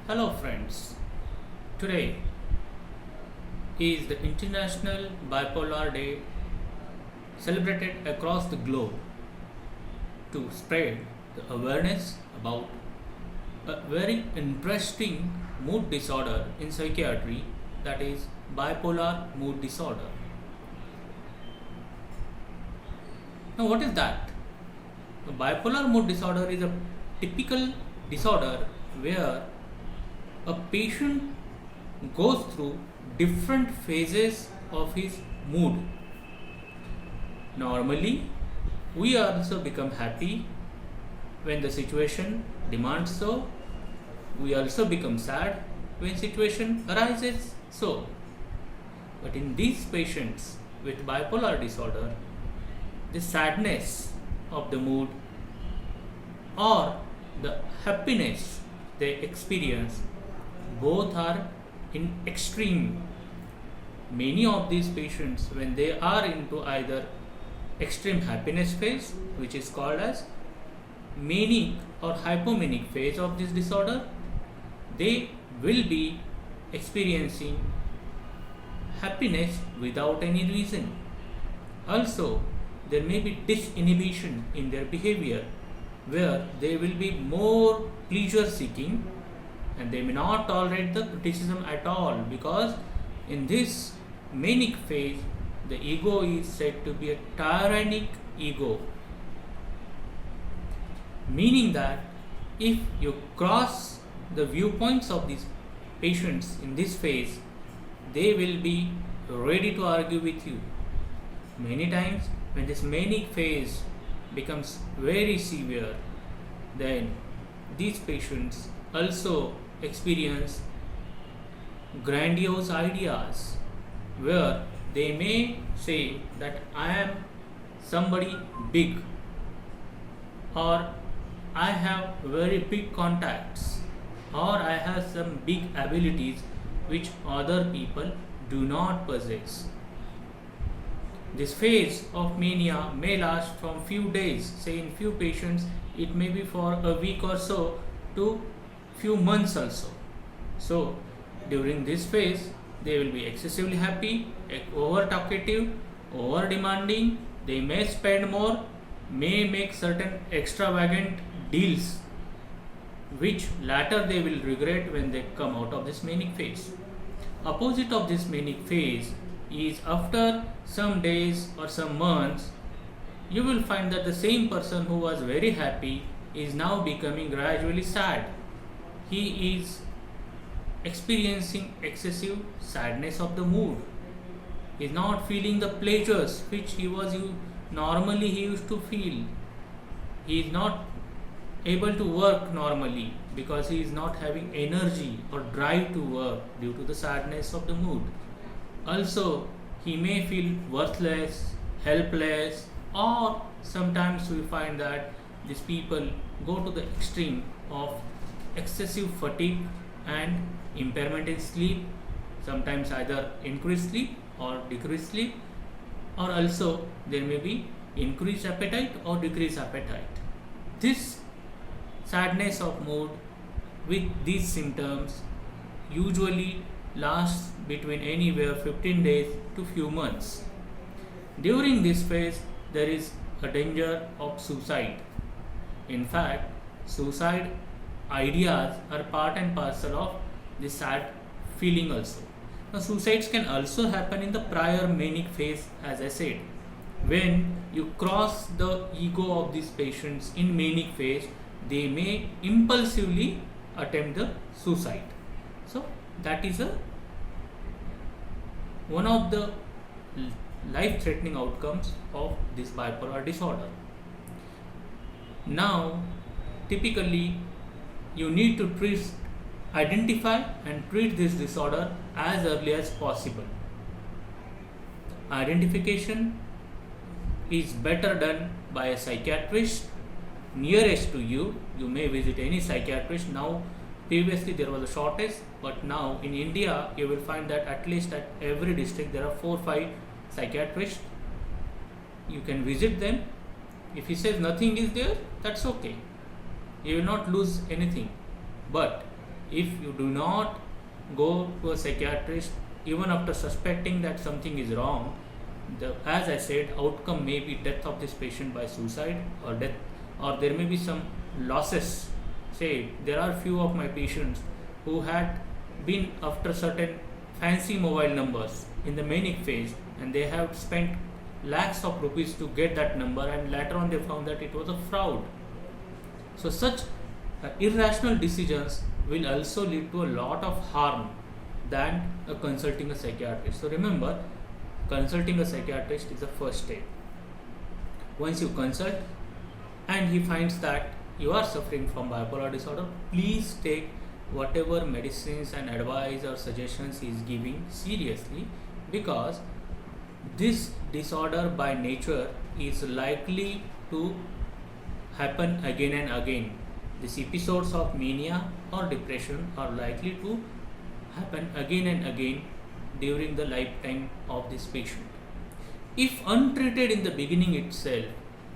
Hello, friends. Today is the International Bipolar Day celebrated across the globe to spread the awareness about a very interesting mood disorder in psychiatry, that is bipolar mood disorder. Now, what is that? A bipolar mood disorder is a typical disorder where a patient goes through different phases of his mood. Normally, we also become happy when the situation demands so. We also become sad when situation arises so. But in these patients with bipolar disorder, the sadness of the mood or the happiness they experience both are in extreme. Many of these patients, when they are into either extreme happiness phase, which is called as manic or hypomanic phase of this disorder, they will be experiencing happiness without any reason. Also, there may be disinhibition in their behavior where they will be more pleasure seeking and they may not tolerate the criticism at all, because in this manic phase the ego is said to be a tyrannic ego, meaning that if you cross the viewpoints of these patients in this phase, they will be ready to argue with you. Many times when this manic phase becomes very severe, then these patients also experience grandiose ideas where they may say that I am somebody big, or I have very big contacts, or I have some big abilities which other people do not possess. This phase of mania may last from few days, say in few patients it may be for a week or so to few months also. So during this phase they will be excessively happy, over talkative, over demanding, they may spend more, may make certain extravagant deals which latter they will regret when they come out of this manic phase. Opposite of this manic phase is after some days or some months, you will find that the same person who was very happy is now becoming gradually sad. He is experiencing excessive sadness of the mood. He is not feeling the pleasures which normally he used to feel. He is not able to work normally because he is not having energy or drive to work due to the sadness of the mood. Also, he may feel worthless, helpless, or sometimes we find that these people go to the extreme of excessive fatigue and impairment in sleep, sometimes either increased sleep or decreased sleep, or also there may be increased appetite or decreased appetite. This sadness of mood with these symptoms usually lasts between anywhere 15 days to few months. During this phase there is a danger of suicide. In fact, suicide ideas are part and parcel of this sad feeling also. Now, suicides can also happen in the prior manic phase, as I said. When you cross the ego of these patients in manic phase, they may impulsively attempt the suicide. So, that is one of the life-threatening outcomes of this bipolar disorder. Now, typically, you need to identify and treat this disorder as early as possible. Identification is better done by a psychiatrist nearest to you. You may visit any psychiatrist. Now, previously there was a shortage, but now in India you will find that at least at every district there are 4-5 psychiatrists. You can visit them. If he says nothing is there, that's okay. You will not lose anything. But if you do not go to a psychiatrist even after suspecting that something is wrong, as I said, outcome may be death of this patient by suicide, or death, or there may be some losses. Say there are few of my patients who had been after certain fancy mobile numbers in the manic phase, and they have spent lakhs of rupees to get that number, and later on they found that it was a fraud. So such irrational decisions will also lead to a lot of harm than consulting a psychiatrist. So remember, consulting a psychiatrist is the first step. Once you consult and he finds that you are suffering from bipolar disorder, please take whatever medicines and advice or suggestions he is giving seriously, because this disorder by nature is likely to happen again and again. These episodes of mania or depression are likely to happen again and again during the lifetime of this patient. If untreated in the beginning itself,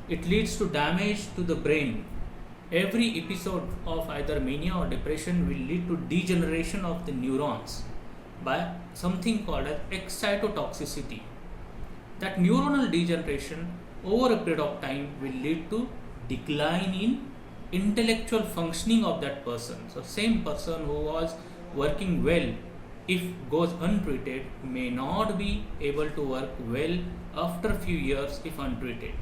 it leads to damage to the brain. Every episode of either mania or depression will lead to degeneration of the neurons by something called as excitotoxicity. That neuronal degeneration over a period of time will lead to decline in intellectual functioning of that person. So same person who was working well, if goes untreated, may not be able to work well after a few years if untreated,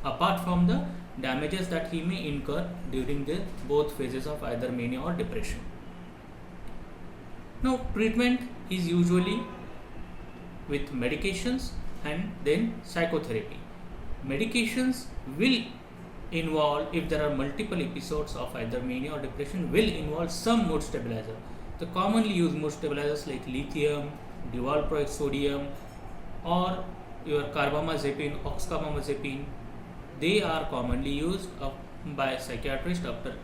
apart from the damages that he may incur during the both phases of either mania or depression. Now treatment is usually with medications and then psychotherapy. Medications will involve, if there are multiple episodes of either mania or depression, will involve some mood stabilizer. The commonly used mood stabilizers like lithium, divalproic sodium, or your carbamazepine, oxcarbamazepine, they are commonly used by psychiatrists after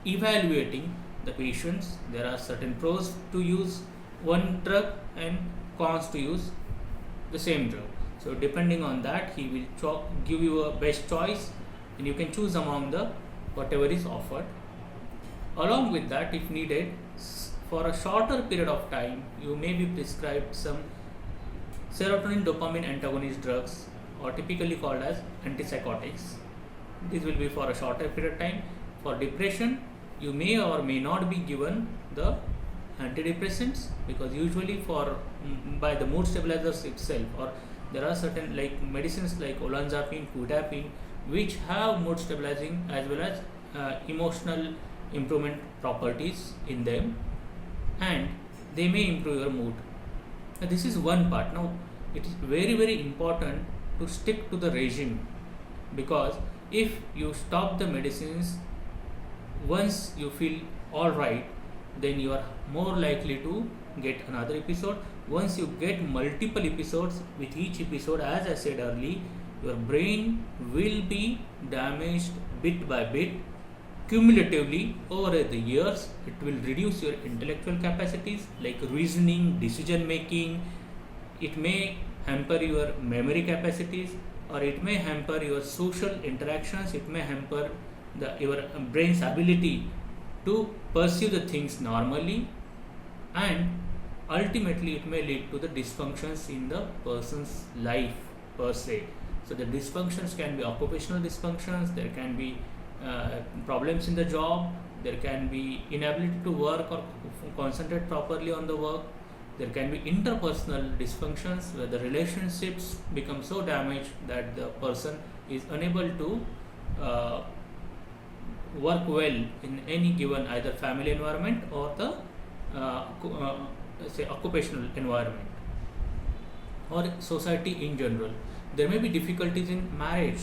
evaluating the patients. There are certain pros to use one drug and cons to use the same drug. So depending on that, he will give you a best choice, and you can choose among the whatever is offered. Along with that, if needed, for a shorter period of time, you may be prescribed some serotonin dopamine antagonist drugs, or typically called as antipsychotics. This will be for a shorter period of time. For depression, you may or may not be given the antidepressants, because usually for by the mood stabilizers itself, or there are certain like medicines like olanzapine, quetiapine, which have mood stabilizing as well as emotional improvement properties in them, and they may improve your mood. Now, this is one part. Now it is very important to stick to the regime, because if you stop the medicines once you feel alright, then you are more likely to get another episode. Once you get multiple episodes, with each episode, as I said earlier, your brain will be damaged bit by bit. Cumulatively over the years, it will reduce your intellectual capacities like reasoning, decision making. It may hamper your memory capacities, or it may hamper your social interactions. It may hamper your brain's ability to pursue the things normally, and ultimately it may lead to the dysfunctions in the person's life per se. So the dysfunctions can be occupational dysfunctions, there can be problems in the job, there can be inability to work or concentrate properly on the work, there can be interpersonal dysfunctions where the relationships become so damaged that the person is unable to work well in any given either family environment or the say occupational environment or society in general. There may be difficulties in marriage.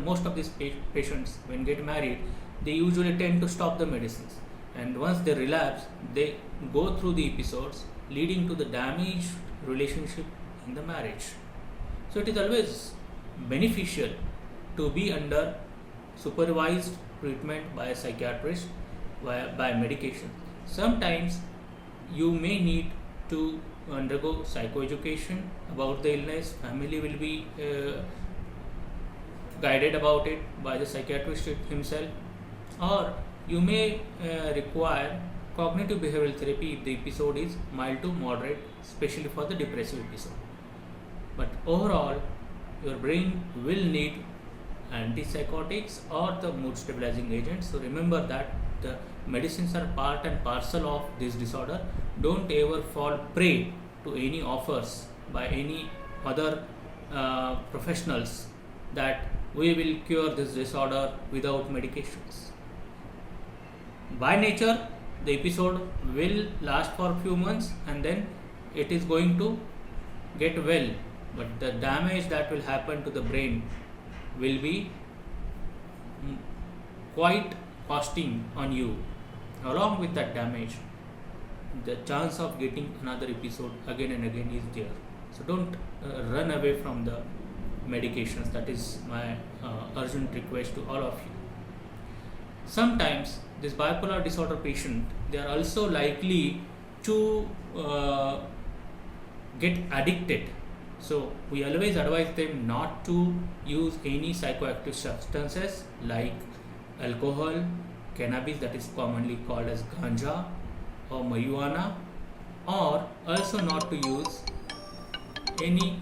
Most of these patients, when get married, they usually tend to stop the medicines, and once they relapse, they go through the episodes leading to the damaged relationship in the marriage. So it is always beneficial to be under supervised treatment by a psychiatrist by medication. Sometimes you may need to undergo psychoeducation about the illness. Family will be guided about it by the psychiatrist himself, or you may require cognitive behavioral therapy if the episode is mild to moderate, especially for the depressive episode. But overall, your brain will need antipsychotics or the mood stabilizing agents. So remember that the medicines are part and parcel of this disorder. Don't ever fall prey to any offers by any other professionals that we will cure this disorder without medications. By nature, the episode will last for a few months and then it is going to get well, but the damage that will happen to the brain will be quite costing on you. Along with that damage, the chance of getting another episode again and again is there. So don't run away from the medications. That is my urgent request to all of you. Sometimes this bipolar disorder patient, they are also likely to get addicted. So we always advise them not to use any psychoactive substances like alcohol, cannabis, that is commonly called as ganja, or marijuana, or also not to use any